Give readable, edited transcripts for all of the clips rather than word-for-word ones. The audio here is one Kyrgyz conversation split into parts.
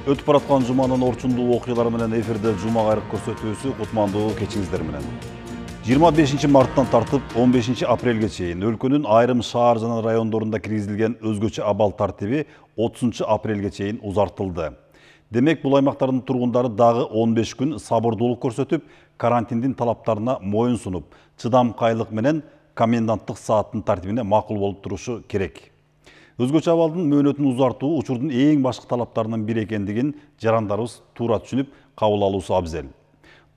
Өтүп бараткан жуманын орчундуу окуялары менен эфирде жума кайрык көрсөтүүсү кутмандуу кечиңиздер менен. 25 марттан тартып 15 апрелге чейин өлкөнүн айрым шаар жана райондорунда киргизилген өзгөчө абал тартиби 30 апрелге чейин узартылды. Демек, бул аймактардын тургундары дагы 15 күн сабырдуулук көрсөтүп, карантиндин талаптарына моюн сунуп, чыдамкайлык менен коменданттык сааттын тартибине макул болуп турушу керек. Өзгөчө абалдын мөөнөтүн узартуу учурдун эң башкы талаптарынын бири экендигин жарандарыбыз туура түшүнүп, кабыл алуусу абзел.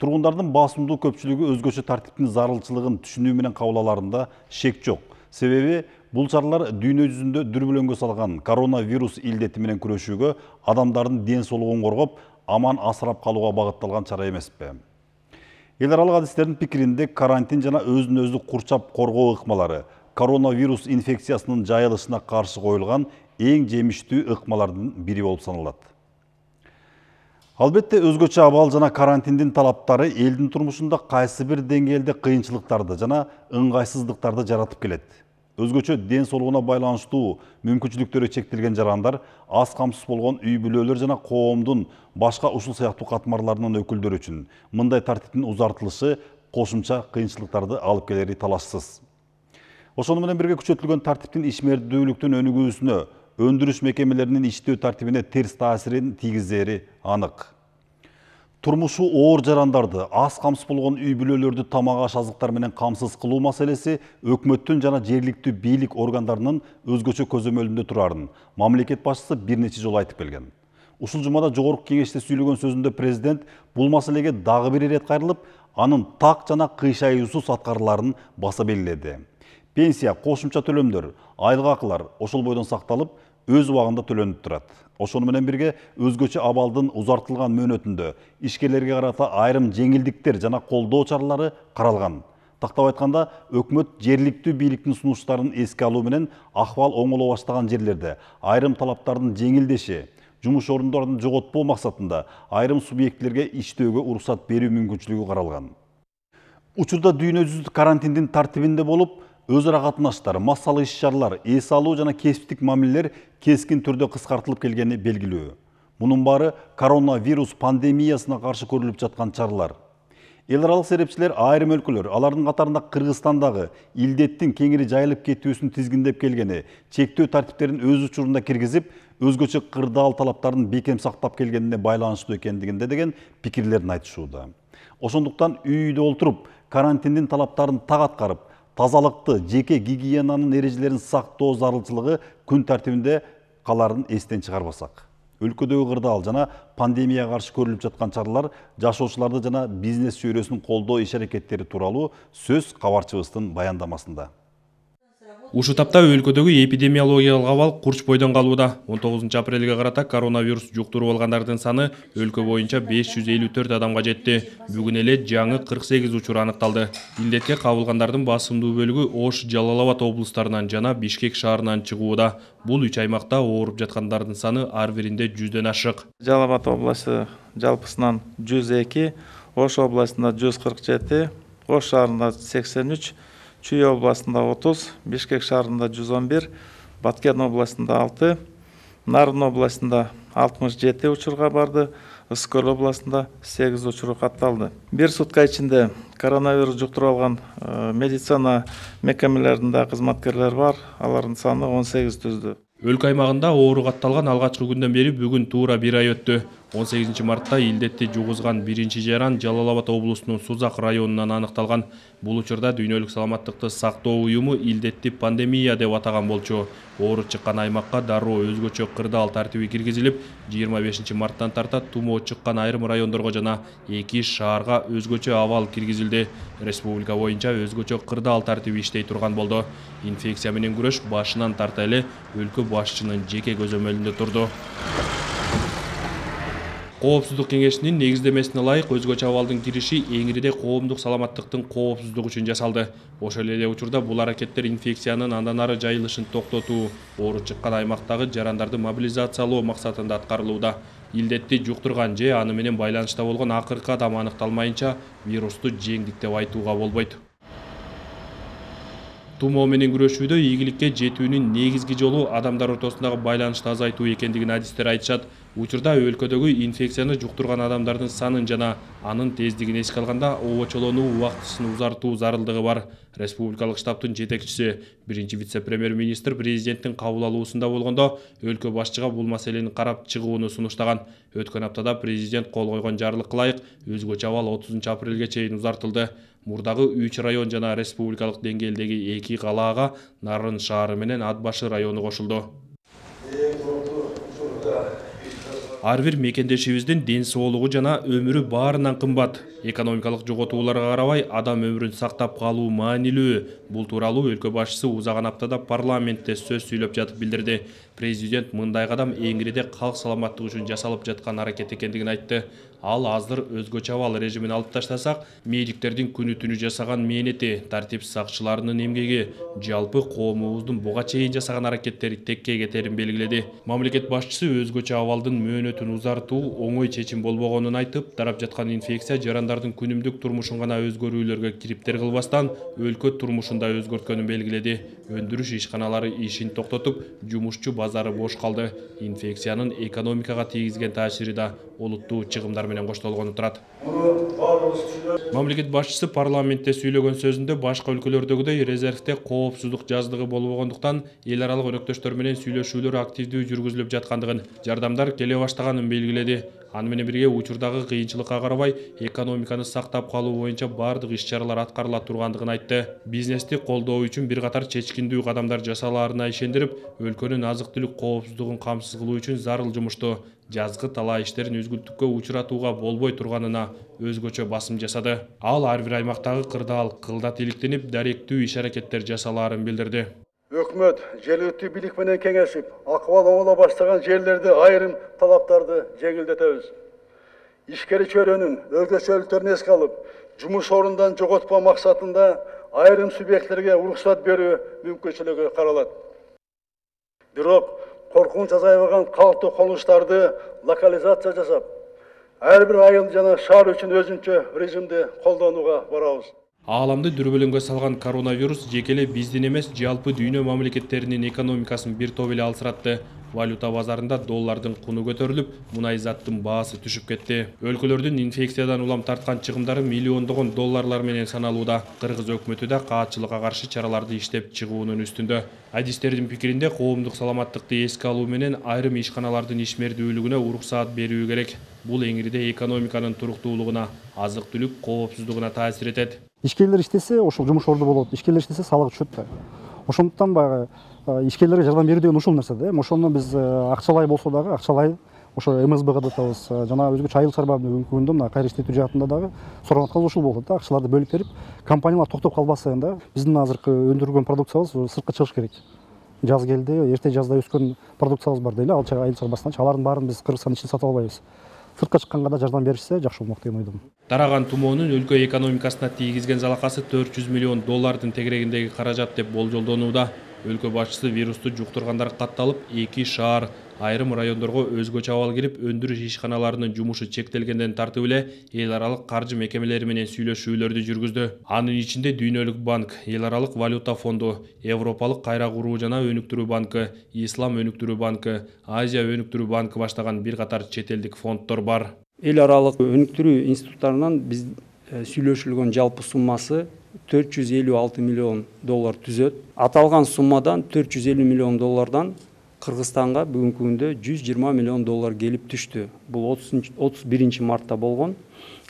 Тургундардын басымдуу көпчүлүгү өзгөчө тартиптин зарылчылыгын түшүнүү менен кабыл аларында шек жок. Себеби бул чаралар дүйнө жүзүндө дүрбөлөңгө салган коронавирус илдети менен күрөшүүгө, адамдардын ден соолугун коргоп, аман асырап калууга багытталган чара эмеспи? Эл аралык адистердин пикиринде карантин жана өзүн өзү курчап коргоо ыкмалары коронавирус инфекциясынын жайылышына каршы коюлган эң жемиштүү ыкмалардын бири болуп саналат. Албетте, өзгөчө абал жана карантиндин талаптары элдин турмушунда кайсы бир деңгээлде кыйынчылыктарды жана ыңгайсыздыктарды жаратып келет. Өзгөчө ден соолугуна байланыштуу мүмкүнчүлүктөрү чектелген жарандар, аз камсыз болгон үй бүлөлөр жана коомдун башка ушул сыяктуу катмарларынын өкүлдөрү үчүн мындай тартиптин узартылышы кошумча кыйынчылыктарды алып келери талашсыз. Ошону менен бирге күчөтүлгөн тартиптин ишмердүүлүктүн өнүгүүсүнө, өндүрүш мекемелеринин иштөө тартибине терс таасирин тийгизери анык. Турмушу оор жарандарды, аз камсыз болгон үй бүлөлөрдү тамак аш азыктар менен камсыз кылуу маселеси өкмөттүн жана жергиликтүү бийлик органдарынын өзгөчө көзөмөлүндө турарын мамлекет башчысы бир нече жолу айтып келген. Ушул жумада жогорку кеңеште сүйлөгөн сөзүндө президент бул маселеге дагы бир ирет кайрылып, анын так жана кыйшайуусуз аткарыларын баса белгиледи. Пенсия, кошумча төлөмдөр, айлык акылар ошол бойдон сакталып, өз убагында төлөнүп турат. Ошону менен бирге өзгөчө абалдын узартылган мөөнөтүндө ишкерлерге карата айрым жеңилдиктер жана колдоо чаралары каралган. Тактап айтканда, өкмөт жергиликтүү бийликтин сунуштарын эске алуу менен акыбал оңоло баштаган жерлерде айрым талаптардын жеңилдеши, жумуш орундарын жоготпоо максатында айрым субъектилерге иштөөгө уруксат берүү мүмкүнчүлүгү каралган. Учурда дүйнө жүзү карантиндин тартибинде болуп, өз ара катнаштар, массалык иш-чаралар, эс алуу жана кесиптик мамилелер кескин түрдө кыскартылып келгени белгилүү. Мунун баары коронавирус пандемиясына каршы көрүлүп жаткан чаралар. Эл аралык серепчилер айрым өлкөлөр, алардын катарында Кыргызстандагы илдеттин кеңири жайылып кетүүсүн тизгиндеп келгени, чектөө тартиптерин өз учурунда киргизип, өзгөчө кырдаал талаптарын бекем сактап келгенине байланыштуу экендигинде деген пикирлерин айтышууда. Ошондуктан үйдө олтуруп, карантиндин талаптарын так аткарып, тазалыкты, жеке гигиенанын эрежелерин сактоо зарылчылыгы күн тартибинде каларын эстен чыгарбасак. Өлкөдөгү кырдаал жана пандемияга каршы көрүлүп жаткан чаралар жашоочуларды жана бизнес чөйрөсүн колдоо иш-аракеттери тууралуу сөз кабарчыбыздын баяндамасында. Ушу тапта өлкөдөгү эпидемиологиялык абал курч бойдон калууда. 19 апрелге карата коронавирус жуктуруп алгандардын саны өлкө боюнча 554 адамга жетти. Бүгүн эле жаңы 48 учур аныкталды. Илдетке кабылгандардын басымдуу бөлүгү Ош, Жалал Абад облустарынан жана Бишкек шаарынан чыгууда. Бул 3 аймакта ооруп жаткандардын саны ар биринде 100дөн ашык. Жалал Абад областы жалпысынан 102, Ош областында 147, Ош шаарында 83, Чүй областында 30, Бишкек шаарында 111, Баткен областында 6, Нарын областында 67 учурга барды, Ыскөл областында 8 учуру катталды. Бир сутка ичинде коронавирус жуктуруп алган медицина мекемелеринде кызматкерлер бар, алардын саны 18 түздү. Өлкө аймагында оору катталган алгачкы күндөн бери бүгүн туура 1 ай өттү. 18 мартта илдетти жугузган биринчи жаран Жалал Абад облусунун Сузак районунан аныкталган. Бул учурда Дүйнөлүк саламаттыкты сактоо уюму илдетти пандемия деп атаган болчу. Оору чыккан аймакка дароо өзгөчө кырдаал тартиби киргизилип, 25 марттан тарта тумоо чыккан айрым райондорго жана 2 шаарга өзгөчө абал киргизилди. Республика боюнча өзгөчө кырдаал тартиби иштей турган болду. Инфекция менен күрөш башынан тарта эле өлкө башчынын жеке көзөмөлүндө турду. Коопсуздук кеңешинин негиздемесине ылайык өзгөчө абалдын кириши эңириде коомдук саламаттыктын коопсуздугу үчүн жасалды. Ошол эле учурда бул аракеттер инфекциянын андан ары жайылышын токтотуу, оору чыккан аймактагы жарандарды мобилизациялоо максатында аткарылууда. Илдетти жуктурган же аны менен байланышта болгон акыркы адам аныкталмайынча вирусту жеңдик деп айтууга болбойт. Тумоо менен күрөшүүдө ийгиликке жетүүнүн негизги жолу адамдар ортосундагы байланышты азайтуу экендигин адистер айтышат. Учурда өлкөдөгү инфекцияны жуктурган адамдардын санын жана анын тездигин эске алганда обочолонуу убактысын узартуу зарылдыгы бар. Республикалык штабтын жетекчиси, биринчи вице-премьер-министр президенттин кабыл алуусунда болгондо өлкө башчыга бул маселени карап чыгууну сунуштаган. Өткөн аптада президент кол койгон жарлыкка ылайык өзгөчө абал 30 апрелге чейин узартылды. Мурдагы 3 район жана республикалык деңгээлдеги 2 калаага Нарын шаары менен Ат башы району кошулду. Ар бир мекендешибиздин ден соолугу жана өмүрү баарынан кымбат. Экономикалык жоготууларга карабай адам өмүрүн сактап калуу маанилүү. Бул тууралуу өлкө башчысы узаган аптада парламентте сөз сүйлөп жатып билдирди. Президент мындай кадам эңириде калк саламаттыгы үчүн жасалып жаткан аракет экендигин айтты. Ал азыр өзгөчө абал режимин алып таштасак, медиктердин күнү түнү жасаган мээнети, тартип сакчыларынын эмгеги, жалпы коомубуздун буга чейин жасаган аракеттери текке кетерин белгиледи. Мамлекет башчысы өзгөчө абалдын мөөнөтүн узартуу оңой чечим болбогонун айтып, тарап жаткан инфекция жарандардын күнүмдүк турмушун гана өзгөрүүлөргө кириптер кылбастан, өлкө турмушун да өзгөрткөнүн белгиледи. Өндүрүш ишканалары ишин токтотуп, жумушчу базары бош калды. Инфекциянын экономикага тийгизген таасири да олуттуу чыгымдар менен коштолгону турат. Мамлекет башчысы парламентте сүйлөгөн сөзүндө башка өлкөлөрдөгүдөй резервде коопсуздук жаздыгы болбогондуктан эл аралык өнөктөштөр менен сүйлөшүүлөр активдүү жүргүзүлүп жаткандыгын, жардамдар келе баштаганын белгиледи. Аны менен бирге учурдагы кыйынчылыкка карабай экономиканы сактап калуу боюнча бардык иш-чаралар аткарыла тургандыгын айтты. Бизнести колдоо үчүн бир катар чечкиндүү кадамдар жасалаарына ишендирип, өлкөнүн азык-түлүк коопсуздугун камсыз кылуу үчүн зарыл жумушту жазгы талаа иштерин үзгүлтүккө учуратууга болбой турганына өзгөчө басым жасады. Ал ар бир аймактагы кырдаал кылдат иликтенип, даректүү иш-аракеттер жасалаарын билдирди. Өкмөт жергиликтүү бийлик менен кеңешип, акыбал оңоло баштаган жерлерде айрым талаптарды жеңилдетебиз. Ишкер чөйрөнүн өзгөчөлүктөрүн эске алып, жумуш орундан жоготпоо максатында айрым субъекттерге уруксат берүү мүмкүнчүлүгү каралат. Бирок коркунуч азайбаган калктуу конуштарды локализация жасап, ар бир айыл жана шаар үчүн өзүнчө режимди колдонууга барабыз. Ааламды дүрбөлөңгө салган коронавирус жекеле биздин эмес, жалпы дүйнө мамлекеттеринин экономикасын бир топ эле алсыратты. Валюта базарында доллардын куну көтөрүлүп, мунай заттын баасы түшүп кетти. Өлкөлөрдүн инфекциядан улам тарткан чыгымдары миллиондогон долларлар менен саналууда. Кыргыз өкмөтү да каатчылыкка каршы чараларды иштеп чыгуунун үстүндө. Адистердин пикиринде коомдук саламаттыкты эске алуу менен айрым ишканалардын ишмердүүлүгүнө уруксаат берүү керек. Бул эңириде экономиканын туруктуулугуна, азык-түлүк коопсуздугуна таасир этет. Ишкерлер иштесе, ошол жумуш орду болот. Ишкерлер иштесе, салык түшөт да. Ошондуктан баягы ишкерлерге жардам берүү деген ушул нерсе да. Ошону биз акчалай болсо дагы, акчалай ошо МСБга да атабыз. Жана өзгөчө айыл чарба өкмөтүндө мына кайра иштетүү жаатында дагы сурап аткан ушул болот да. Акчаларды бөлүп берип, компаниялар токтоп калбасын да. Биздин азыркы өндүргөн продукциябыз сыртка чыгыш керек. Жаз келди, эрте жазда өскөн продукциябыз бар дейли, айыл чарбасынан. Алардын баарын биз Кыргызстандын ичинде сатып албайбыз. Сыртка чыкканга да жардам беришсе жакшы болмок деген ойдомун. Тараган тумоонун өлкө экономикасына тийгизген залакасы 400 миллион доллардын тегерегиндеги каражат деп болжолдонууда. Өлкө башчысы вирусту жуктургандар катталып, 2 шаар, айрым райондорго өзгөчө абал кирип, өндүрүш ишканаларынын жумушу чектелгенден тартып эле эл аралык каржы мекемелери менен сүйлөшүүлөрдү жүргүздү. Анын ичинде Дүйнөлүк банк, Эл аралык валюта фонду, Европалык кайра куруу жана өнүктүрүү банкы, Ислам өнүктүрүү банкы, Азия өнүктүрүү банкы баштаган бир катар чет элдик фонддор бар. Эл аралык өнүктүрүү институттарынан биз сүйлөшүлгөн жалпы суммасы 456 миллион доллар түзөт. Аталган суммадан 450 миллион доллардан Кыргызстанга бүгүнкү күндө 120 миллион доллар келип түштү. Бул 31 мартта болгон.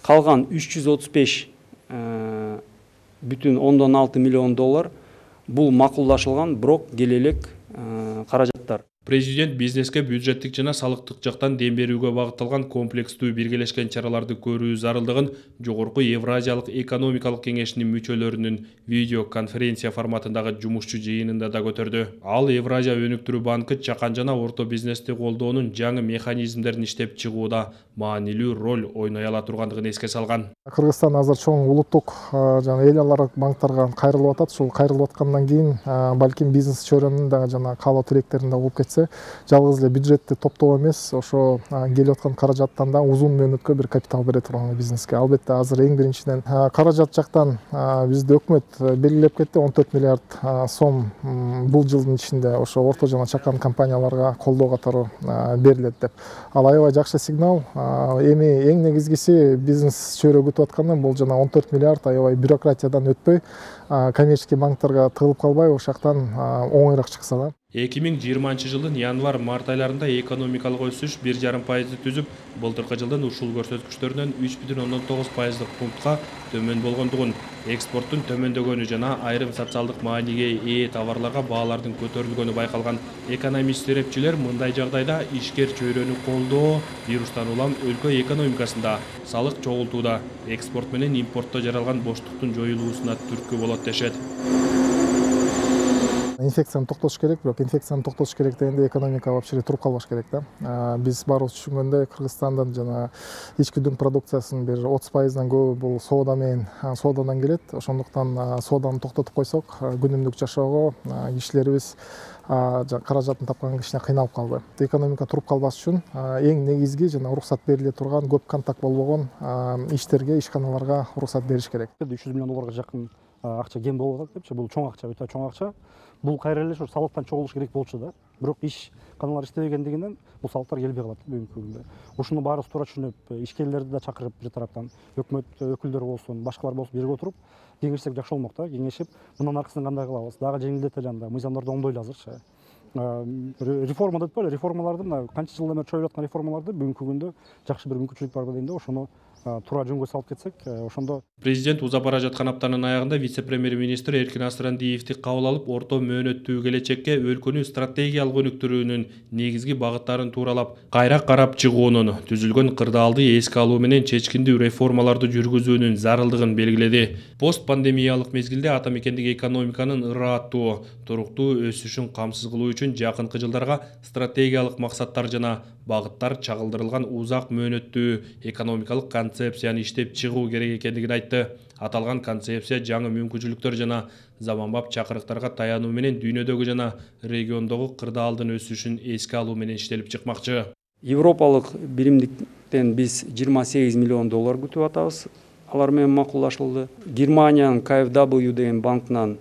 Калган 335,6 миллион доллар бул макулдашылган, бирок келелек каражаттар. Президент бизнеске бюджеттик жана салыктык жактан дем берүүгө багытталган комплекстүү биргелешкен чараларды көрүү зарылдыгын жогорку Евразиялык экономикалык кеңешинин мүчөлөрүнүн видео конференция форматындагы жумушчу жыйынында да көтөрдү. Ал Евразия өнүктүрүү банкы чакан жана орто бизнести колдоонун жаңы механизмдерин иштеп чыгууда маанилүү роль ойной ала тургандыгын эске салган. Кыргызстан азыр чоң улуттук жана эл аралык банктарга кайрылып атат. Ушул кайрылып аткандан кийин балким бизнес чөйрөнүн дагы жана каалоо тилектерин да угуп кетсе кетсе, жалгыз эле бюджетти топтоо эмес, ошо келип аткан каражаттан да узун мөөнөткө бир капитал бере турган бизнеске. Албетте азыр эң биринчиден каражат жактан бизди өкмөт белгилеп кетти, 14 миллиард сом бул жылдын ичинде ошо орто жана чакан компанияларга колдоо катары берилет деп. Ал аябай жакшы сигнал. Эми эң негизгиси бизнес чөйрө күтүп атканы бул жана 14 миллиард аябай бюрократиядан өтпөй, коммерческий банктерге тыгылып калбай, ошактан оңойраак чыкса да. 2020 жылдын январ-март айларында экономикалык өсүш 1,5% түзүп, былтыркы жылдын ушул көрсөткүчтөрүнөн 3,9% пунктка төмөн болгондугун, экспорттун төмөндөгөнү жана айрым социалдык мааниге ээ товарларга баалардын көтөрүлгөнү байкалган экономист серепчилер мындай жагдайда ишкер чөйрөнү колдоо вирустан улам өлкө экономикасында салык чогултууда, экспорт менен импортто жаралган боштуктун жоюлуусуна түрткү болот дешет. Инфекцияны токтотуш керек, бирок инфекцияны токтотуш керек дегенде экономика вообще туруп калбаш керек да. Биз баарыбыз түшүнгөндөй Кыргызстандын жана ички дүң продукциясынын бир 30%дан көбү бул соодадан келет. Ошондуктан сооданы токтотуп койсок, күнүмдүк жашоого кишилерибиз каражатын тапкан кичине кыйналып калды. Экономика туруп калбаш үчүн эң негизги жана уруксат бериле турган көп контакт болбогон иштерге, ишканаларга уруксат бериш керек. 300 миллион долларга жакын акча кем болуп атат депчи, бул чоң акча, өтө чоң акча. Бул кайра эле салыктан чогулуш керек болчу да. Бирок ишканалар иштебегендигинен бул салыктар келбей калат бүгүнкү күндө. Ушуну баарыбыз туура түшүнүп, ишкерлерди да чакырып бир тараптан, өкмөт өкүлдөрү болсун, башкалар болсун бирге отуруп кеңешсек жакшы болмок да. Кеңешип, мындан аркасын кандай кылабыз? Дагы жеңилдете жанда, мыйзамдарды оңдойлу азырчы. Реформа деп коелу, реформаларды мына канча жылдан бери чоюлуп аткан реформаларды бүгүнкү күндө жакшы бир мүмкүнчүлүк барбы дейм да, ошону туура жөнгө салып кетсек, ошондо. Президент узап бара жаткан аптанын аягында вице-премьер-министр Эркин Асырандиевди кабыл алып, орто мөөнөттүү келечекке өлкөнүн стратегиялык өнүктүрүүнүн негизги багыттарын тууралап, кайра карап чыгуунун, түзүлгөн кырдаалды эске алуу менен чечкиндүү реформаларды жүргүзүүнүн зарылдыгын белгиледи. Пост пандемиялык мезгилде ата мекендик экономиканын ыраттуу, туруктуу өсүшүн камсыз кылуу үчүн жакынкы жылдарга стратегиялык максаттар жана багыттар чагылдырылган узак мөөнөттүү экономикалык концепцияны иштеп чыгуу керек экендигин айтты. Аталган концепция жаңы мүмкүнчүлүктөр жана заманбап чакырыктарга таянуу менен дүйнөдөгү жана региондогу кырдаалдын өсүшүн эске алуу менен иштелип чыкмакчы. Европалык биримдиктен биз 28 миллион доллар күтүп атабыз. Алар менен макулдашылды. Германиянын KfW деген банкынан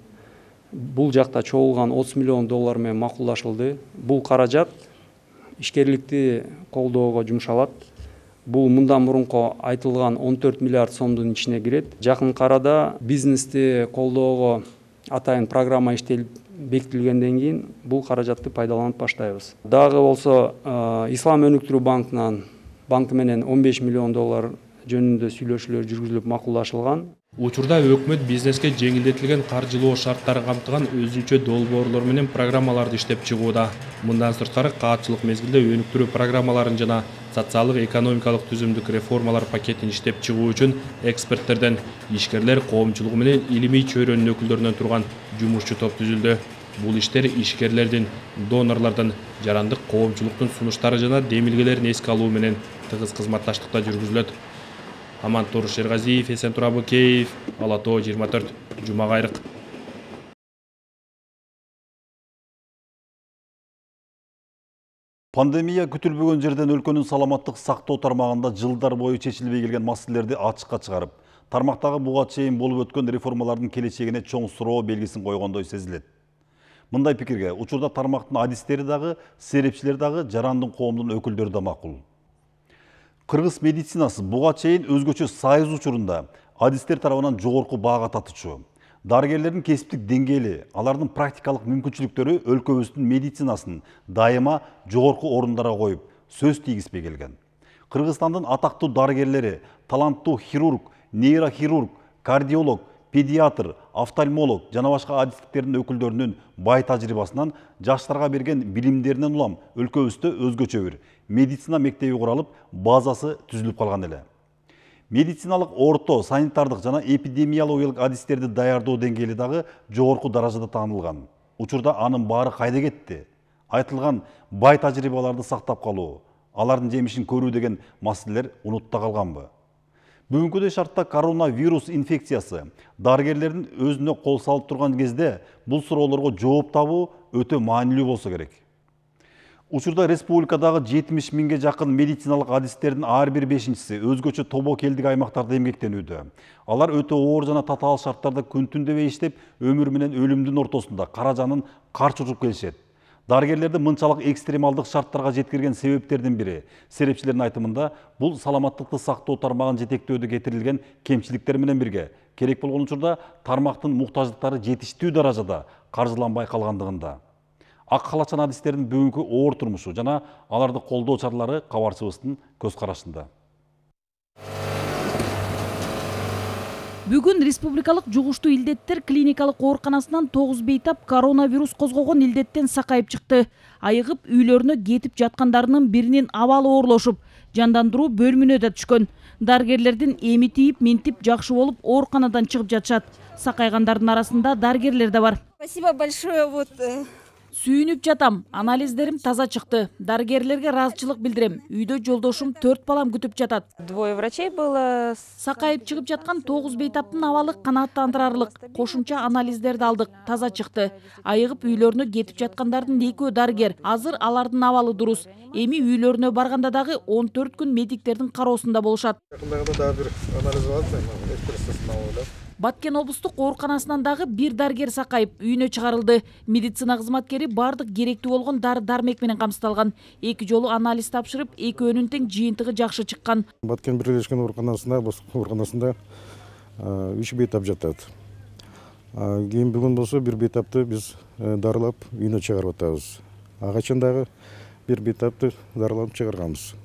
бул жакта чогулган 30 миллион доллар менен макулдашылды. Бул каражат ишкерликти колдоого жумшалат. Бул мындан мурунку айтылган 14 миллиард сомдун ичине кирет. Жакын арада бизнести колдоого атайын программа иштелип бекитилгенден кийин бул каражатты пайдаланып баштайбыз. Дагы болсо Ислам өнүктүрүү банкы менен 15 миллион доллар жөнүндө сүйлөшүүлөр жүргүзүлүп макулдашылган. Учурда өкмөт бизнеске жеңилдетилген каржылоо шарттары камтыган өзүнчө долбоорлор менен программаларды иштеп чыгууда. Мындан сырткары каатчылык мезгилде өнүктүрүү программаларын жана социалдык экономикалык түзүмдүк реформалар пакетин иштеп чыгуу үчүн эксперттерден, ишкерлер коомчулугу менен илимий чөйрөнүн өкүлдөрүнөн турган жумушчу топ түзүлдү. Бул иштер ишкерлердин, донорлордун, жарандык коомчулуктун сунуштары жана демилгелерин эске алуу менен тыгыз кызматташтыкта жүргүзүлөт. Амантур Шергазиев, Эсентур Абыкеев, Ала Тоо 24, Жума кайрык. Пандемия күтүлбөгөн жерден өлкөнүн саламаттык сактоо тармагында жылдар бою чечилбей келген маселелерди ачыкка чыгарып, тармактагы буга чейин болуп өткөн реформалардын келечегине чоң суроо белгисин койгондой сезилет. Мындай пикирге учурда тармактын адистери дагы, серепчилер дагы, жарандын коомдун өкүлдөрү да макул. Кыргыз медицинасы буга чейин өзгөчө сайыз учурунда адистер тарабынан жогорку баага татычу. Дарыгерлердин кесиптик деңгээли, алардын практикалык мүмкүнчүлүктөрү өлкөбүздүн медицинасын дайыма жогорку орундарга коюп, сөз тийгизбей келген. Кыргызстандын атактуу дарыгерлери, таланттуу хирург, нейрохирург, кардиолог, педиатр, офтальмолог жана башка адистиктердин өкүлдөрүнүн бай тажрыйбасынан, жаштарга берген билимдеринен улам өлкөбүздө өзгөчө бир медицина мектеби куралып, базасы түзүлүп калган эле. Медициналык орто, санитардык жана эпидемиологиялык адистерди даярдоо деңгээли дагы жогорку даражада таанылган. Учурда анын баары кайда кетти? Айтылган бай тажрыйбаларды сактап калуу, алардын жемишин көрүү деген маселелер унутта калганбы? Бүгүнкүдөй шартта коронавирус инфекциясы дарыгерлердин өзүнө кол салып турган кезде бул суроолорго жооп табуу өтө маанилүү болсо керек. Учурда республикадагы 70 миңге жакын медициналык адистердин ар бир 5-си өзгөчө тобокелдик аймактарда эмгектенүүдө. Алар өтө оор жана татаал шарттарда күн түн дебей иштеп, өмүр менен өлүмдүн ортосунда кара жанын карч учуп келишет. Дарыгерлерди мынчалык экстремалдык шарттарга жеткирген себептердин бири, серепчилердин айтымында, бул саламаттыкты сактоо тармагын жетектөөдө кетирилген кемчиликтер менен бирге, керек болгон учурда тармактын муктаждыктары жетиштүү даражада каржыланбай калгандыгында. Ак халачан адистердин бүгүнкү оор турмушу жана аларды колдоо чаралары кабарчыбыздын көз карашында. Бүгүн республикалык жугуштуу илдеттер клиникалык ооруканасынан 9 бейтап коронавирус козгогон илдеттен сакайып чыкты. Айыгып үйлөрүнө кетип жаткандарынын биринин абалы оорлошуп, жандандыруу бөлүмүнө да түшкөн. Дарыгерлердин эми тийип, минтип жакшы болуп ооруканадан чыгып жатышат. Сакайгандардын арасында дарыгерлер да бар. Спасибо большое. Сүйүнүп жатам, анализдерим таза чыкты. Дарыгерлерге ыраазычылык билдирем. Үйдө жолдошум 4 балам күтүп жатат. 2 врачей было. Сакайып чыгып жаткан 9 бейтаптын абалы канааттандырарлык. Кошумча анализдерди алдык, таза чыкты. Айыгып үйлөрүнө кетип жаткандардын 2 дарыгер. Азыр алардын абалы дурус. Эми үйлөрүнө барганда дагы 14 күн медиктердин кароосунда болушат. Баткен облустук ооруканасынан дагы бир дарыгер сакайып үйүнө чыгарылды. Медицина кызматкери бардык керектүү болгон дары-дармек менен камсыздалган. 2 жолу анализ тапшырып, экөөнүн тең жыйынтыгы жакшы чыккан. Баткен бирлешкен ооруканасында 3 бейтап жатат. Кийин бүгүн болсо бир бейтапты биз дарылап үйүнө чыгарып атабыз. Ага дагы бир бейтапты дарылап чыгарганбыз.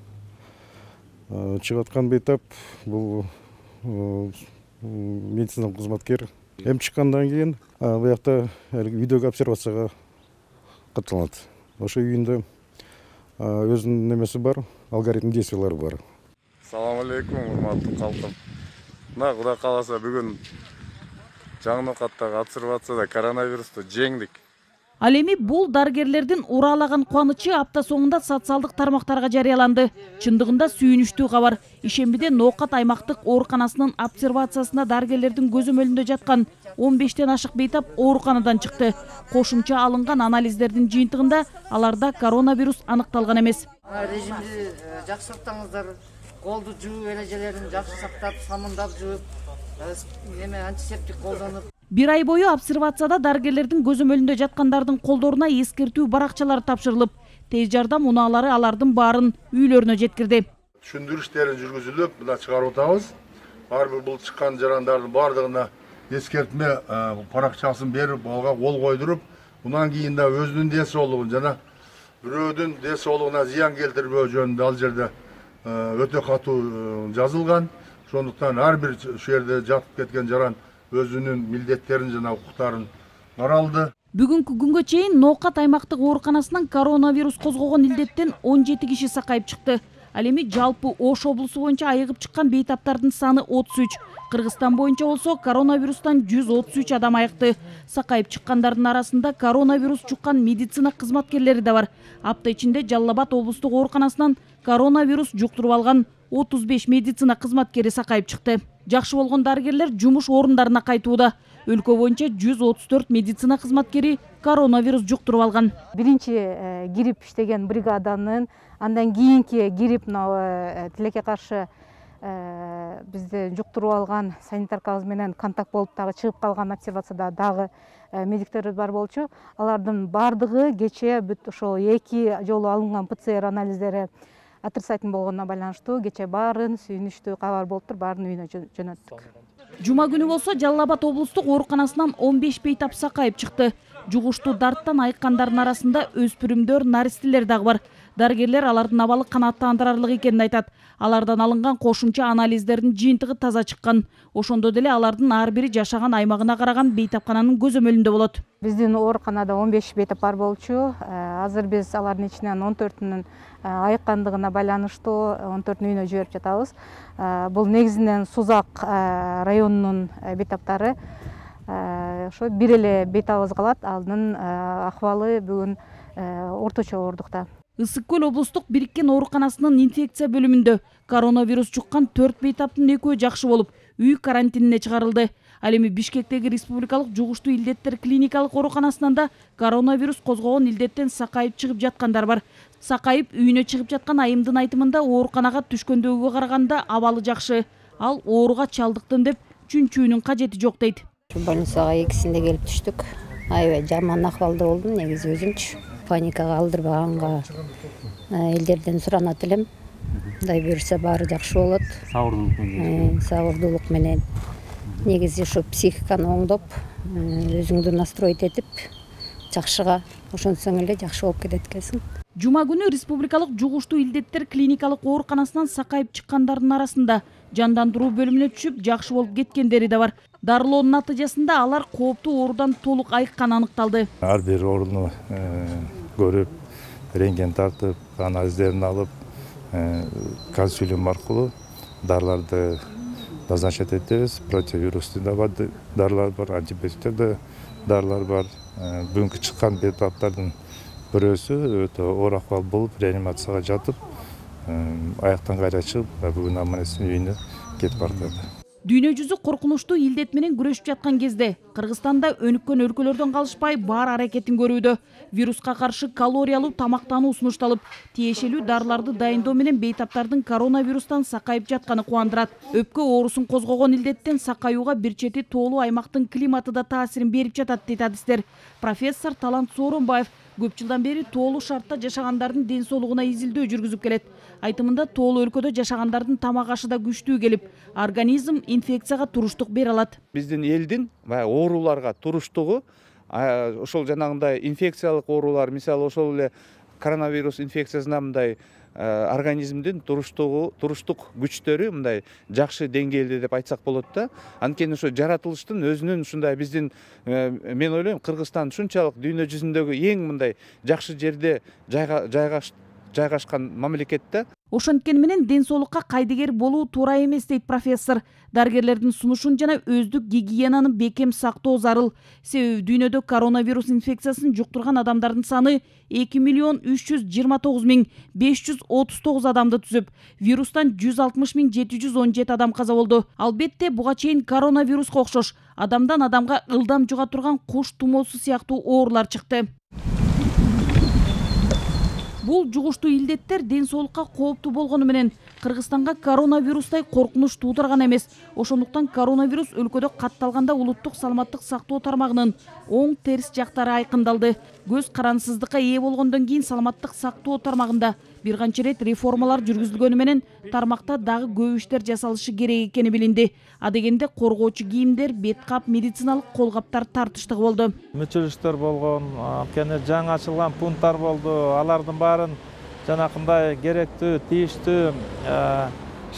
Чыгып аткан бейтап бул медициналық қызматкер. Эм чыккандан кийин буякта видеого обсервацияга катылат. Ошо үйүндө өзүнүн немеси бар, алгоритм действиялары бар. Салам алейкум, урматтуу калкым. Кудай кааласа бүгүн жаңы каттагы обсервацияда коронавирусту жеңдик. Ал эми бул дарыгерлердин уралаган кубанычы апта соңунда социалдык тармактарга жарыяланды. Чындыгында сүйүнүчтүү кабар. Ишембиде Ноокат аймактык ооруканасынын обсервациясына дарыгерлердин көзөмөлүндө жаткан 15тен ашык бейтап ооруканадан чыкты. Кошумча алынган анализдердин жыйынтыгында аларда коронавирус аныкталган эмес. Режимди жакшыртаңыздар. Колду жууп, эрежелерин жакшы сактап, самындап жууп, антисептик колдонуп. Bir ay boyu обсервацияда дарыгерлердин көзөмөлүндө жаткандардын колдоруна эскертүү баракчалары тапшырылып, тез жардам унаалары алардын баарын үйлөрүнө жеткирди. Түшүндүрүү иштери жүргүзүлүп, мына чыгарып атабыз. Ар бир бул чыккан жарандардын бардыгына эскертме баракчасын берип, алга кол койдуруп, унан кийин да өзүнүн ден соолугун жана бирөөдүн ден соолугуна зыян келтирбөө жөнүндө ал жерде өтө катуу жазылган. Ошондуктан ар бир ушул жерде жатып кеткен жаран өзүнүн милдеттерин жана укуктарын каралды. Бүгүнкү күнгө чейин Ноокат аймактык ооруканасынан коронавирус козгогон илдеттен 17 киши сакайып чыкты. Ал эми жалпы Ош облусу боюнча айыгып чыккан бейтаптардын саны 33. Кыргызстан боюнча болсо коронавирустан 133 адам айыкты. Сакайып чыккандардын арасында коронавирус жуккан медицина кызматкерлери да бар. Апта ичинде Жалал Абад облустук ооруканасынан коронавирус жуктуруп алган 35 медицина кызматкери сакайып чыкты. Жакшы болгон дарыгерлер жумуш орундарына кайтууда. Өлкө боюнча 134 медицина кызматкери коронавирус жуктуруп алган. Биринчи кирип иштеген бригаданын, андан кийинки кирип тилекке каршы бизде жуктуруп алган санитаркабыз менен контакт болуп дагы чыгып калган обсервацияда дагы медиктерибиз бар болчу. Алардын бардыгы кече бүт ошол 2 жолу алынган ПЦР анализдери отрицательный болгонуна байланыштуу кече баарын сүйүнүчтүү кабар болуптур, баарын үйүнө жөнөттүк. Жума күнү болсо Жалал Абад облустук ооруканасынан 15 бейтап сакайып чыкты. Жугуштуу дарттан айыккандардын арасында өспүрүмдөр, наристелер дагы бар. Дарыгерлер алардын абалы канааттандырарлык экенин айтат. Алардан алынган кошумча анализдердин жыйынтыгы таза чыккан. Ошондо деле алардын ар бири жашаган аймагына караган бейтапкананын көзөмөлүндө болот. Биздин ооруканада 15 бейтап бар болчу. Азыр биз алардын ичинен 14-нүн айыккандыгына байланыштуу 14-н үйүнө жиберип жатабыз. Бул негизинен Сузак районунун бейтаптары. Ошо бир эле бейтабыбыз калат. Анын акыбалы бүгүн орточо оордукта. Ысык Көл облустук бириккен ооруканасынын инфекция бөлүмүндө коронавирус жуккан 4 бейтаптын 2-өө жакшы болуп, үй карантинине чыгарылды. Ал эми Бишкектеги республикалык жугуштуу илдеттер клиникалык ооруканасынан да коронавирус козгогон илдеттен сакайып чыгып жаткандар бар. Сакайып үйүнө чыгып жаткан айымдын айтымында ооруканага түшкөндөгүгө караганда абалы жакшы. Ал ооруга чалдыктым деп чүнчүүнүн кажети жок дейт. Больницага экисинде келип түштүк. Аябай жаман акыбалда болдум, негизи өзүмчү. Паникага алдырбаганга элдерден суранат элем. Мындай буюрса баары жакшы болот. Сабырдуулук менен. Негизи ушу психиканы оңдоп, өзүңдү настроить этип, жакшыга ошонсоң эле жакшы болуп кетет экенсиң. Жума күнү республикалык жугуштуу илдеттер клиникалык ооруканасынан сакайып чыккандардын арасында жандандыруу бөлүмүнө түшүп жакшы болуп кеткендери да бар. Дарылоонун натыйжасында алар кооптуу оорудан толук айыкканы аныкталды. Ар бир ооруну көрүп, рентген тартып, анализдерин алып, консилиум аркылуу дарыларды назначать этебиз. Противирустуу да бар дарылар бар, антибиотиктер да дарылар бар. Бүгүнкү чыккан бейтаптардын бирөөсү өтө оор акыбал болуп, реанимацияга жатып, аяктан кайра чыгып, бүгүн аман-эсен үйүнө кетип баратат. Дүйнө жүзү коркунучтуу илдет менен күрөшүп жаткан кезде Кыргызстанда өнүккөн өлкөлөрдөн калышпай бар аракетин көрүүдө. Вируска каршы калориялуу тамактануу сунушталып, тиешелүү дарыларды дайындоо менен бейтаптардын коронавирустан сакайып жатканы кубандырат. Өпкө оорусун козгогон илдеттен сакаюуга бир чети тоолуу аймактын климаты да таасирин берип жатат дейт адистер. Профессор Талант Сооронбаев көп жылдан бери тоолуу шартта жашагандардын ден соолугуна изилдөө жүргүзүп келет. Айтымында тоолуу өлкөдө жашагандардын тамак ашы да күчтүү келип, организм инфекцияга туруштук бере алат. Биздин элдин ооруларга туруштугу, ошол жанагындай инфекциялык оорулар, мисалы ошол эле коронавирус инфекциясына мындай организмдин туруштук күчтөрү мындай жакшы деңгээлде деп айтсак болот да. Анткени ошо жаратылыштын өзүнүн ушундай биздин, мен ойлойм, Кыргызстан ушунчалык дүйнө жүзүндөгү эң мындай жакшы жерде жайгашкан мамлекет да. Ошонткени менен ден соолукка кайдыгер болуу туура эмес дейт профессор. Дарыгерлердин сунушун жана өздүк гигиенаны бекем сактоо зарыл. Себеби дүйнөдө коронавирус инфекциясын жуктурган адамдардын саны 2.329.539 адамды түзүп, вирустан 160.717 адам каза болду. Албетте, буга чейин коронавируска окшош адамдан адамга ылдам жуга турган куш тумоосу сыяктуу оорулар чыкты. Бул жугуштуу илдеттер ден соолукка кооптуу болгону менен Кыргызстанга коронавирустай коркунуч туудурган эмес. Ошондуктан коронавирус өлкөдө катталганда улуттук саламаттык сактоо тармагынын оң терс жактары айкындалды. Көз карансыздыкка ээ болгондон кийин саламаттык сактоо тармагында бир канча рет реформалар жүргүзүлгөнү менен тармакта дагы көп иштер жасалышы керек экени билинди. Адегенде коргоочу кийимдер, бет кап, медициналык колгаптар тартыштык болду. Мүчүлүштөр болгон, кene жаңы ачылган пункттар болду. Алардын баарын жанакындай керектүү, тийиштүү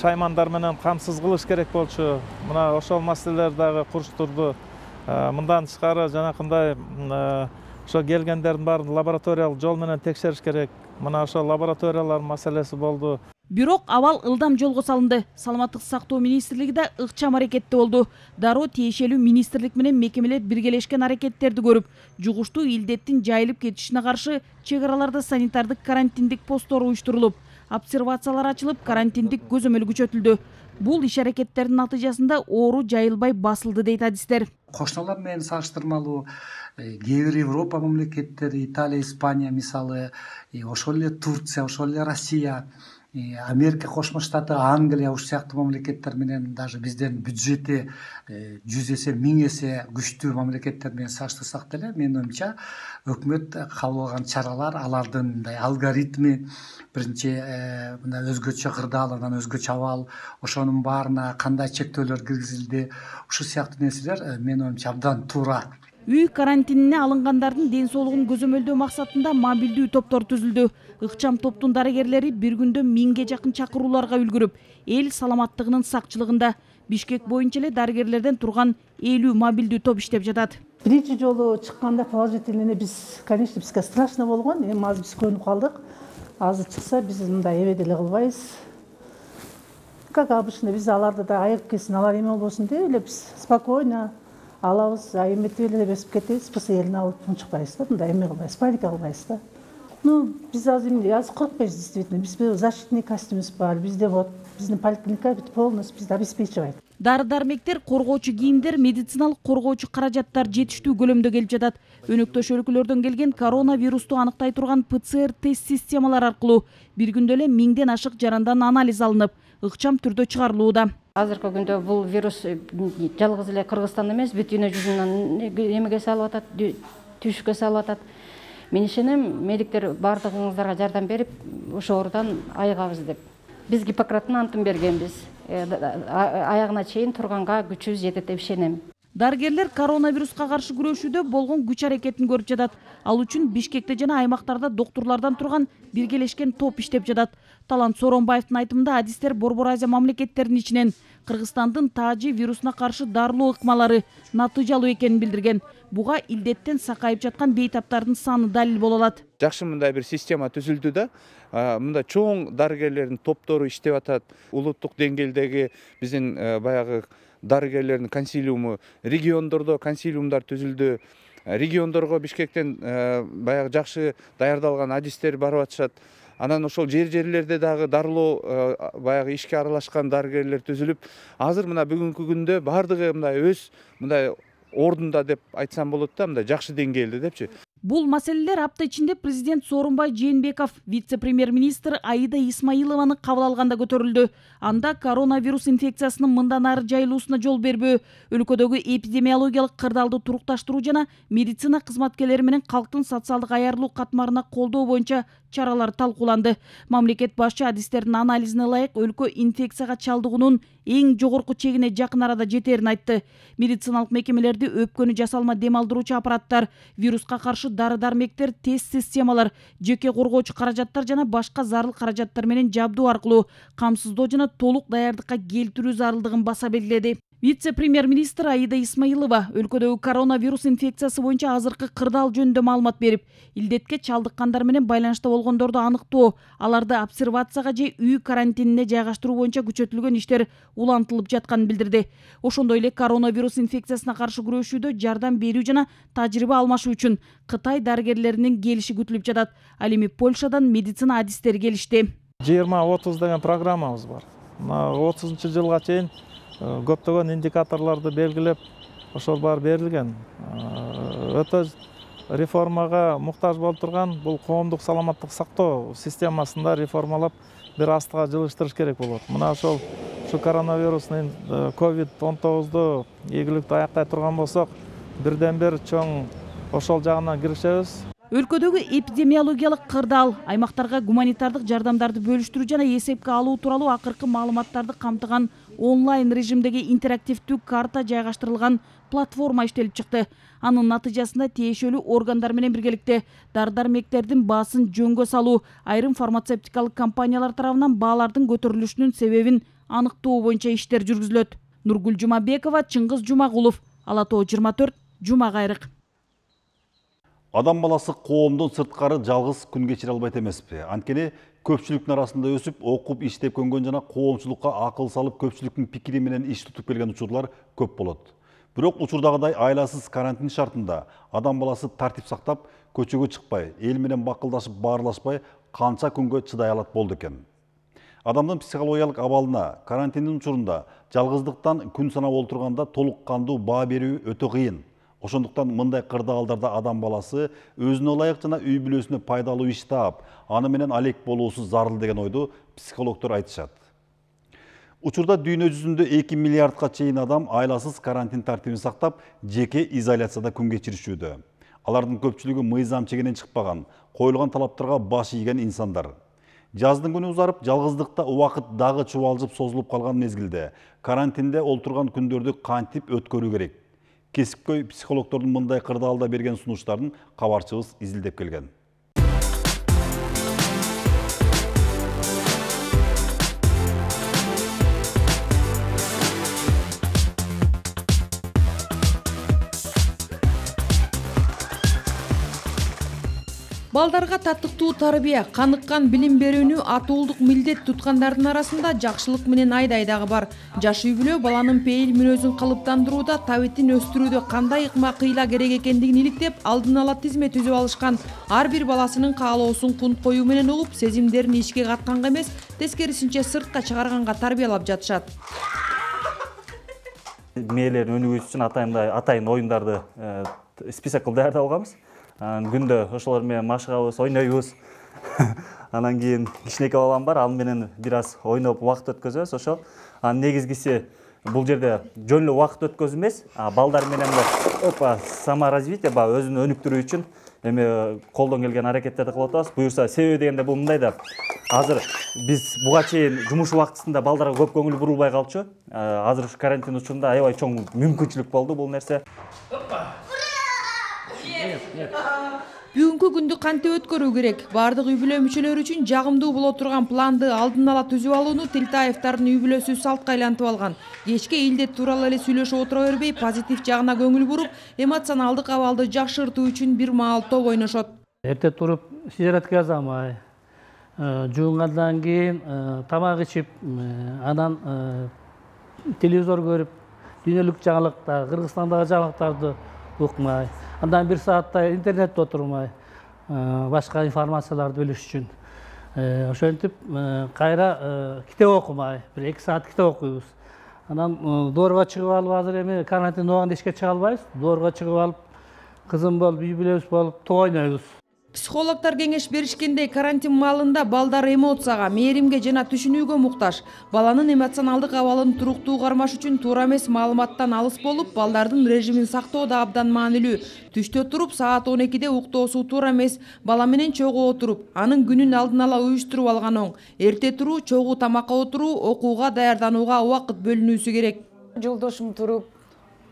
шаймандар менен камсыз кылыш керек болчу. Мына ошол маселелер дагы куруштурду. Мындан тышкары жанакындай ошо келгендердин баарын лабораториялык жол менен текшериш керек. Мына ошо лабораториялар маселеси болду. Бирок абал ылдам жолго салынды. Саламаттык сактоо министрлиги да ыкчам аракетте болду. Дароо тиешелүү министрлик менен мекемелер биргелешкен аракеттерди көрүп, жугуштуу илдеттин жайылып кетишине каршы чек араларда санитардык карантиндик посттор уюштурулуп, обсервациялар ачылып, карантиндик көзөмөл күчөтүлдү. Бул иш аракеттердин натыйжасында оору жайылбай басылды дейт адистер. Коштолор менен салыштырмалуу кээ бир Европа мамлекеттери, Италия, Испания мисалы, ошол эле Турция, ошол эле Россия, Америка Кошмо Штаты, Англия ушу сыяктуу мамлекеттер менен даже бизден бюджети 100 эсе, 1000 эсе күчтүү мамлекеттер менен салыштырсак деле, менин оюмча өкмөт кабыл алган чаралар, алардын мындай алгоритми, биринчи мындай өзгөчө кырдаал, анан өзгөчө абал, ошонун баарына кандай чектөөлөр киргизилди, ушул сыяктуу нерселер менин оюмча абдан туура. Үй карантинине алынгандардын ден соолугун көзөмөлдөө максатында мобилдүү топтор түзүлдү. Ыкчам топтун дарыгерлери бир күндө 1000ге жакын чакырууларга үлгүрүп, эл саламаттыгынын сакчылыгында. Бишкек боюнча эле дарыгерлерден турган 50 мобилдүү топ иштеп жатат. Биринчи жолу чыкканда положительный биз, конечно, бизге страшно болгон, эми азыр биз көнүп калдык. Азыр чыкса биз мындай эбе деле кылбайбыз. Как обычно биз аларды да айыгып кетсин, алар эме болбосун деп эле биз спокойно алабыз, эметип эле бесип кетебиз, после элин алып унчукпайбыз да, мындай эме кылбайбыз, паника кылбайбыз да. Ну, биз азыр коркпойбуз действительно. Бизде защитный костюмубуз бар, бизде вот биздин поликлиника полностью бизди обеспечивает. Дары-дармектер, коргоочу кийимдер, медициналык коргоочу каражаттар жетиштүү көлөмдө келип жатат. Өнөктөш өлкөлөрдөн келген коронавирусту аныктай турган ПЦР тест системалар аркылуу бир күндө эле 1000ден ашык жарандан анализ алынып, ыкчам түрдө чыгарылууда. Азыркы күндө бул вирус жалгыз эле Кыргызстанда эмес, бүт дүйнө жүзүнөн эмеге салып атат, түшүккө салып атат. Мен ишенем, медиктер бардыгыңыздарга жардам берип, ошо оорудан айыгабыз деп. Биз Гиппократтын антын бергенбиз. Аягына чейин турганга күчүбүз жетет деп ишенем. Дарыгерлер коронавируска каршы күрөшүүдө болгон күч аракетин көрүп жатат. Ал үчүн Бишкекте жана аймактарда доктурлардан турган биргелешкен топ иштеп жатат. Талант Соронбаевдин айтымында адистер Борбор Азия мамлекеттеринин ичинен Кыргызстандын таажи вирусуна каршы дарылоо ыкмалары натыйжалуу экенин билдирген. Буга илдеттен сакайып жаткан бейтаптардын саны далил боло алат. Жакшы мындай бир система түзүлдү да. Мында чоң дарыгерлердин топтору иштеп атат. Улуттук деңгээлдеги биздин баягы дарыгерлердин консилиуму, региондордо консилиумдар түзүлдү. Региондорго Бишкектен баягы жакшы даярдалган адистер барып атышат. Анан ошол жерлерде дагы дарылоо баягы ишке аралашкан дарыгерлер түзүлүп, азыр мына бүгүнкү күндө бардыгы мындай өз мындай ордунда деп айтсам болот да, мындай жакшы деңгээлде депчи. Бул маселелер апта ичинде президент Сооронбай Жээнбеков, вице-премьер-министр Аида Исмаилованы кабыл алганда көтөрүлдү. Анда коронавирус инфекциясынын мындан ары жайылуусуна жол бербөө, өлкөдөгү эпидемиологиялык кырдаалды турукташтыруу жана медицина кызматкерлери менен калктын социалдык аярлуу катмарына колдоо боюнча чаралар талкууланды. Мамлекет башчы адистердин анализине ылайык өлкө инфекцияга чалдыгуунун эң жогорку чегине жакын арада жетерин айтты. Медициналык мекемелерди өпкөнү жасалма дем алдыруучу аппараттар, вируска каршы дары-дармектер, тест системалар, жеке коргоочу каражаттар жана башка зарыл каражаттар менен жабдуу аркылуу камсыздоо жана толук даярдыкка келтирүү зарылдыгын баса белгиледи. Вице-премьер-министр Аида Исмаилова өлкөдөгү коронавирус инфекциясы боюнча азыркы кырдаал жөнүндө маалымат берип, илдетке чалдыккандар менен байланышта болгондорду аныктоо, аларды обсервацияга же үй карантинине жайгаштыруу боюнча күчөтүлгөн иштер улантылып жатканын билдирди. Ошондой эле коронавирус инфекциясына каршы күрөшүүдө жардам берүү жана тажрыйба алмашуу үчүн Кытай дарыгерлеринин келиши күтүлүп жатат. Ал эми Польшадан медицина адистери келишти. 20-30 деген программабыз бар. 30-жылга чейин көптөгөн индикаторлорду белгилеп, ошол бар берилген. Өтө реформага муктаж болуп турган бул коомдук саламаттык сактоо системасында реформалап бир астыга жылыштырыш керек болот. Мына ошол коронавирустун COVID-19ду ийгиликтүү аяктай турган болсок, бирден бир чоң ошол жагынан киришебиз. Өлкөдөгү эпидемиологиялык кырдаал, аймактарга гуманитардык жардамдарды бөлүштүрүү жана эсепке алуу тууралуу акыркы маалыматтарды камтыган онлайн режимдеги интерактивдүү карта жайгаштырылган платформа иштелип чыкты. Анын натыйжасында тиешелүү органдар менен биргеликте дары-дармектердин баасын жөнгө салуу, айрым фармацевтикалык компаниялар тарабынан баалардын көтөрүлүшүнүн себебин аныктоо боюнча иштер жүргүзүлөт. Нургүл Жумабекова, Чыңгыз Жумагулов, Ала Тоо 24, Жума кайрык. Адам баласы коомдон сырткары жалгыз күн кечире албайт эмеспи? Анткени көпчүлүктүн арасында өсүп, окуп, иштеп көнгөн жана коомчулукка акыл салып, көпчүлүктүн пикири менен иш тутуп келген учурлар көп болот. Бирок учурдагыдай айласыз карантин шартында адам баласы тартип сактап, көчөгө чыкпай, эл менен бакылдашып, баарлашпай канча күнгө чыдай алат болду экен. Адамдын психологиялык абалына карантиндин учурунда жалгыздыктан күн санап олтурганда толук кандуу баа берүү өтө кыйын. Ошондуктан мындай кырдаалдарда адам баласы өзүнө ылайык жана үй бүлөсүнө пайдалуу иш таап, аны менен алек болуусу зарыл деген ойду психологдор айтышат. Учурда дүйнө жүзүндө 2 миллиардка чейин адам айласыз карантин тартибин сактап, жеке изоляцияда күн кечиришүүдө. Алардын көпчүлүгү мыйзам чегинен чыкпаган, коюлган талаптарга баш ийген инсандар. Жаздын күнү узарып, жалгыздыкта убакыт дагы чубалжып созулуп калган мезгилде карантинде олтурган күндөрдү кантип өткөрүү керек? Кесипкөй психологдордун мындай кырдаалда берген сунуштарын кабарчыбыз изилдеп келген. Балдарга таттыктуу тарбия, каныккан билим берүүнү атуулдук милдет туткандардын арасында жакшылык менен айдай дагы бар. Жаш үй-бүлө баланын пейил мүнөзүн калыптандырууда, табитин өстүрүүдө кандай ыкма кыйла керек экендигин иликтеп, алдын ала тизме түзүп алышкан. Ар бир баласынын каалоосун кунт коюу менен угуп, сезимдерин ишке катканга эмес, тескерисинче сыртка чыгарганга тарбиялап жатышат. Мээлерин өнүгүүсү үчүн атайын оюндарды список кылып даярдап алганбыз. Күндө ошолор менен машыгабыз, ойнойбуз. Анан кийин кичинекей балам бар, ал менен бир аз ойноп убакыт өткөзөбүз. Ошол негизгиси бул жерде жөн эле убакыт өткөзүү эмес, балдар менен саморазвитие, өзүн өнүктүрүү үчүн эме колдон келген аракеттерди кылып атабыз. Буюрса, себеби дегенде бул мындай да. Азыр биз буга чейин жумуш убактысында балдарга көп көңүл бурулбай калчу. Азыр ушу карантин учурунда аябай чоң мүмкүнчүлүк болду бул нерсе. Бүгүнкү күндү кантип өткөрүү керек? Бардык үй-бүлө мүчөлөрү үчүн жагымдуу боло турган планды алдын ала түзүп алууну Тилтаевдардын үй-бүлөсү салтка айлантып алган. Кечке илдет тууралуу эле сүйлөшүп отура бербей, позитив жагына көңүл буруп, эмоционалдык абалды жакшыртуу үчүн бир маал топ ойношот. Эрте туруп сигарет казамай, жуунгандан кийин тамак ичип, анан телевизор көрүп, дүйнөлүк жаңылыктар, Кыргызстандагы жаңылыктарды укмай, андан бир сааттай интернетте отурмай, башка информацияларды билиш үчүн. Ошентип кайра китеп окумай, бир 2 саат китеп окуйбуз. Анан доорго чыгып алып, азыр эми карантин убагында эчке чыга албайбыз. Доорго чыгып алып, кызым болуп, үй-бүлөбүз болуп, топ ойнойбуз. Психологтор кеңеш беришкендей, карантин маалында балдар эмоцияга, мээримге жана түшүнүүгө муктаж. Баланын эмоционалдык абалын туруктуу кармаш үчүн туура эмес маалыматтан алыс болуп, балдардын режимин сактоо да абдан маанилүү. Түштө туруп, саат 12-де уктоосу туура эмес, бала менен чогуу отуруп, анын күнүн алдын ала уюштуруп алган оң. Эрте туруу, чогуу тамакка отуруу, окууга даярданууга убакыт бөлүнүүсү керек. Жолдошум туруп,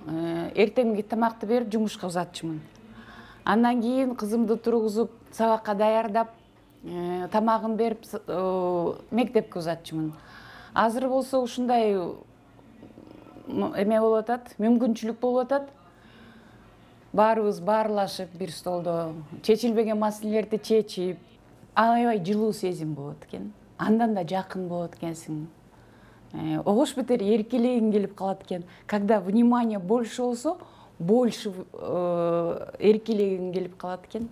эртеңки тамакты берип, жумушка узатчумун. Андан кийин кызымды тургузуп, сабакка даярдап, тамагын берип, мектепке узатчумун. Азыр болсо ушундай эме болуп атат, мүмкүнчүлүк болуп атат. Баарыбыз баарлашып бир столдо чечилбеген маселелерди чечип, аябай жылуу сезим болот экен. Андан да жакын болот экенсиң. Огош бетер эркелегиң келип калат экен. Когда внимание больше болсо, больше эркелегиң келип калат экен.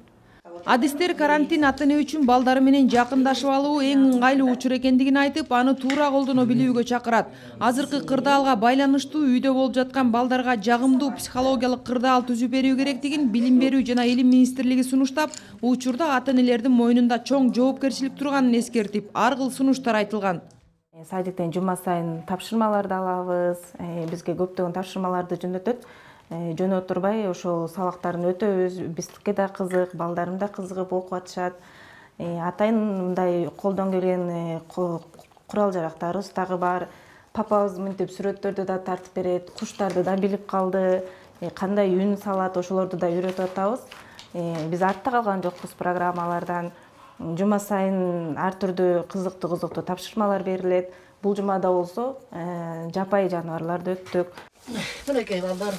Адистер карантин ата-эне үчүн балдары менен жакындашып алуу эң ыңгайлуу учур экендигин айтып, аны туура колдоно билүүгө чакырат. Азыркы кырдаалга байланыштуу үйдө болуп жаткан балдарга жагымдуу психологиялык кырдаал түзүп берүү керектигин Билим берүү жана Илим министрлиги сунуштап, учурда ата-энелердин мойнунда чоң жоопкерчилик турганын эскертип, ар кыл сунуштар айтылган. Садиктен жума сайын тапшырмаларды алабыз, бизге көптөгөн тапшырмаларды жөнөтүрбай ошол сабактарын өтөбүз. Биздикке да кызык, балдарым да кызыгып окуп атышат. Атайын мындай колдон келген курал жарактарыбыз дагы бар. Папабыз мынтип сүрөттөрдү да тартып берет, куштарды да билип калды, кандай үн салат, ошолорду да үйрөтүп атабыз. Биз артта калган жокпуз программалардан. Жума сайын ар түрдүү кызыктуу тапшырмалар берилет. Бул жумада болсо жапайы жаныбарларды өттүк. Мынакей балдар.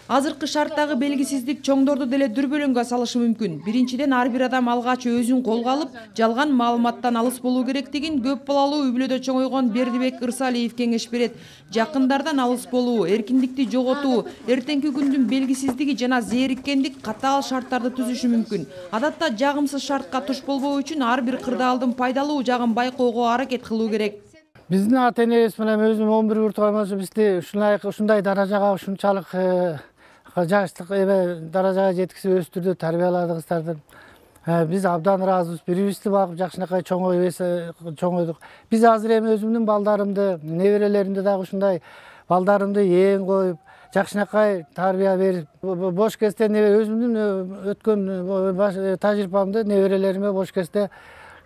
Азыркы шарттагы белгисиздик чоңдорду деле дүрбөлөңгө салышы мүмкүн. Биринчиден, ар бир адам алгач өзүн колго алып, жалган маалыматтан алыс болуу керектигин көп балалуу үй-бүлөдө чоңойгон Бердибек Ырсалиев кеңеш берет. Жакындардан алыс болуу, эркиндикти жоготуу, эртеңки күндүн белгисиздиги жана зээриккендик катаал шарттарды түзүшү мүмкүн. Адатта жагымсыз шартка туш болбоо үчүн ар бир кырдаалдын пайдалуу жагын байкоого аракет кылуу керек. Биздин ата-энебиз менен өзүм 11 урт коймосу бизди ушундай даражага, ушунчалык жаштык даражага жеткизип өстүрдү, тарбиялады кыздарды. Биз абдан ыраазыбыз. Бирибизди багып жакшынакай чоңойдук. Биз азыр эми өзүмдүн балдарымды, неберелеримди дагы ушундай балдарымды ээн коюп, жакшынакай тарбия берип, бош кезде өзүмдүн өткөн тажрыйбамды неберелериме бош кезде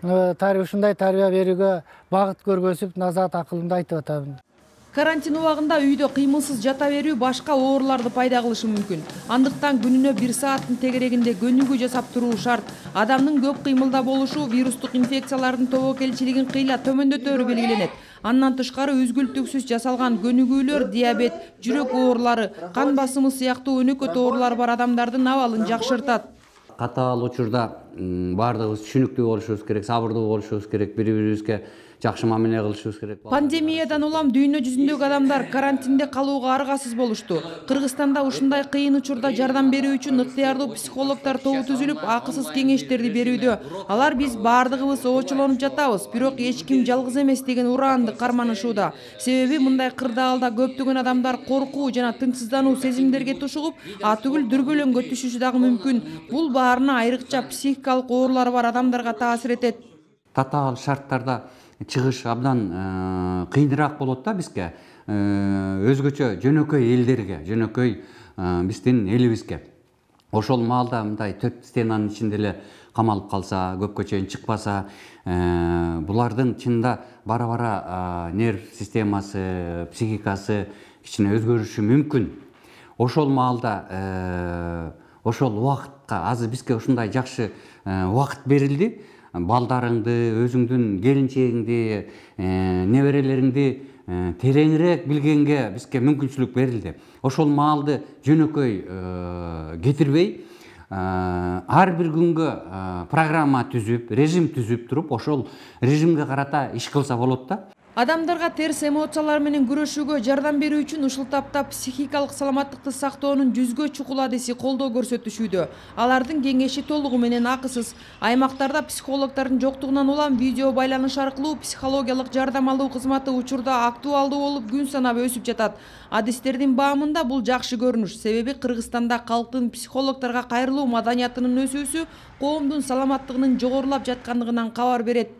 ушундай тарбия берүүгө багыт көргөзүп, назат акылымды айтып атам. Карантин убагында үйдө кыймылсыз жата берүү башка ооруларды пайда кылышы мүмкүн. Андыктан күнүнө 1 сааттын тегерегинде көнүгүү жасап туруу шарт. Адамдын көп кыймылда болушу вирустук инфекциялардын тобокелчилигин кыйла төмөндөтөөрү белгиленет. Андан тышкары үзгүлтүксүз жасалган көнүгүүлөр диабет, жүрөк оорулары, кан басымы сыяктуу өнөкөт оорулары бар адамдардын абалын жакшыртат. катаал учурда баардыгыбыз түшүнүктүү болушубуз керек, сабырдуу болушубуз керек, бири-бирибизге жакшы мамиле кылышыбыз керек. Пандемиядан улам дүйнө жүзүндөгү адамдар карантинде калууга аргасыз болушту. Кыргызстанда ушундай кыйын учурда жардам берүү үчүн ыктыярдуу психологдор тобу түзүлүп, акысыз кеңештерди берүүдө. Алар биз баардыгыбыз оочулонуп жатабыз, бирок эч ким жалгыз эмес деген ураанды карманышууда. Себеби мындай кырдаалда көптөгөн адамдар коркуу жана тынчсыздануу сезимдерге тушугуп, атүгүл дүрбөлөңгө түшүшү дагы мүмкүн. Бул баарына айрыкча психикалык оорулары бар адамдарга таасир этет. Татаал шарттарда чыгыш абдан кыйыныраак болот да бизге, өзгөчө жөнөкөй элдерге, жөнөкөй биздин элибизге. Ошол маалда мындай 4 стенанын ичинде эле камалып калса, көпкө чейин чыкпаса, булардын чынында бара-бара нерв системасы, психикасы кичине өзгөрүшү мүмкүн. Ошол маалда, ошол убакытка азыр бизге ушундай жакшы убакыт берилди. Балдарыңды, өзүңдүн келинчегиңди, неберелериңди тереңирээк билгенге бизге мүмкүнчүлүк берилди. Ошол маалды жөнөкөй кетирбей, ар бир күнгө программа түзүп, режим түзүп туруп, ошол режимге карата иш кылса болот да. Адамдарга терс эмоциялар менен күрөшүүгө жардам берүү үчүн ушул тапта психикалык саламаттыкты сактоонун 100гө чукул адиси колдоо көрсөтүшүүдө. Алардын кеңеши толугу менен акысыз. Аймактарда психологдордун жоктугунан улам видео байланыш аркылуу психологиялык жардам алуу кызматы учурда актуалдуу болуп күн санап өсүп жатат. Адистердин баамында бул жакшы көрүнүш. Себеби Кыргызстанда калктын психологдорго кайрылуу маданиятынын өсүүсү коомдун саламаттыгынын жогорулап жаткандыгынан кабар берет.